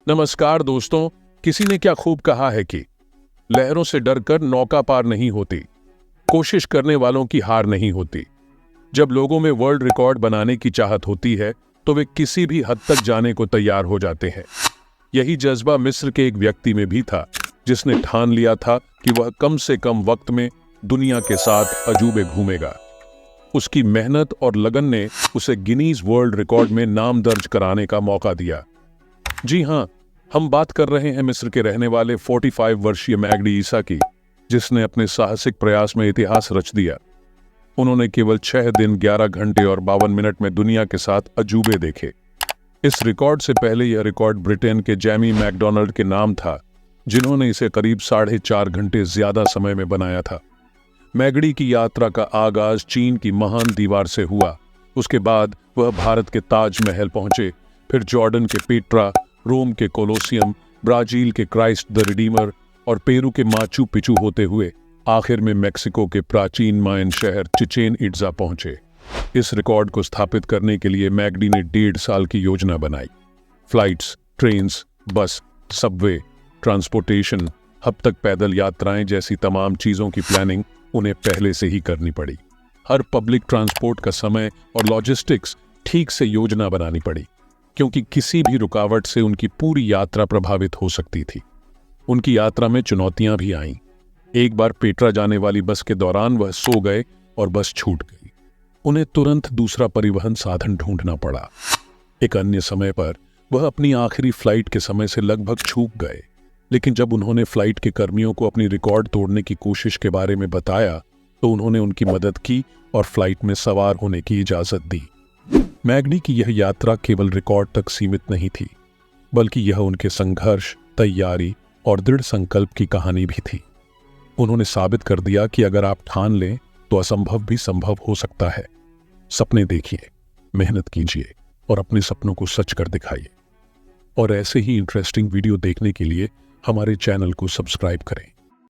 नमस्कार दोस्तों। किसी ने क्या खूब कहा है कि लहरों से डरकर नौका पार नहीं होती, कोशिश करने वालों की हार नहीं होती। जब लोगों में वर्ल्ड रिकॉर्ड बनाने की चाहत होती है तो वे किसी भी हद तक जाने को तैयार हो जाते हैं। यही जज्बा मिस्र के एक व्यक्ति में भी था, जिसने ठान लिया था कि वह कम से कम वक्त में दुनिया के 7 अजूबे घूमेगा। उसकी मेहनत और लगन ने उसे गिनीज वर्ल्ड रिकॉर्ड में नाम दर्ज कराने का मौका दिया। जी हां, हम बात कर रहे हैं मिस्र के रहने वाले 45 वर्षीय मैगडी ईसा की, जिसने अपने साहसिक प्रयास में इतिहास रच दिया। उन्होंने केवल 6 दिन 11 घंटे और 52 मिनट में दुनिया के 7 अजूबे देखे। इस रिकॉर्ड से पहले यह रिकॉर्ड ब्रिटेन के जैमी मैकडॉनल्ड के नाम था, जिन्होंने इसे करीब 4.5 घंटे ज्यादा समय में बनाया था। मैगडी की यात्रा का आगाज चीन की महान दीवार से हुआ। उसके बाद वह भारत के ताजमहल पहुंचे, फिर जॉर्डन के पेट्रा, रोम के कोलोसियम, ब्राजील के क्राइस्ट द रिडीमर और पेरू के माचू पिचू होते हुए आखिर में मेक्सिको के प्राचीन मायन शहर चिचेन इट्जा पहुंचे। इस रिकॉर्ड को स्थापित करने के लिए मैगडी ने 1.5 साल की योजना बनाई। फ्लाइट्स, ट्रेन्स, बस, सबवे, ट्रांसपोर्टेशन, अब तक पैदल यात्राएं जैसी तमाम चीजों की प्लानिंग उन्हें पहले से ही करनी पड़ी। हर पब्लिक ट्रांसपोर्ट का समय और लॉजिस्टिक्स ठीक से योजना बनानी पड़ी, क्योंकि किसी भी रुकावट से उनकी पूरी यात्रा प्रभावित हो सकती थी। उनकी यात्रा में चुनौतियां भी आईं। एक बार पेट्रा जाने वाली बस के दौरान वह सो गए और बस छूट गई। उन्हें तुरंत दूसरा परिवहन साधन ढूंढना पड़ा। एक अन्य समय पर वह अपनी आखिरी फ्लाइट के समय से लगभग चूक गए, लेकिन जब उन्होंने फ्लाइट के कर्मियों को अपनी रिकॉर्ड तोड़ने की कोशिश के बारे में बताया तो उन्होंने उनकी मदद की और फ्लाइट में सवार होने की इजाजत दी। मैगडी की यह यात्रा केवल रिकॉर्ड तक सीमित नहीं थी, बल्कि यह उनके संघर्ष, तैयारी और दृढ़ संकल्प की कहानी भी थी। उन्होंने साबित कर दिया कि अगर आप ठान लें तो असंभव भी संभव हो सकता है। सपने देखिए, मेहनत कीजिए और अपने सपनों को सच कर दिखाइए। और ऐसे ही इंटरेस्टिंग वीडियो देखने के लिए हमारे चैनल को सब्सक्राइब करें।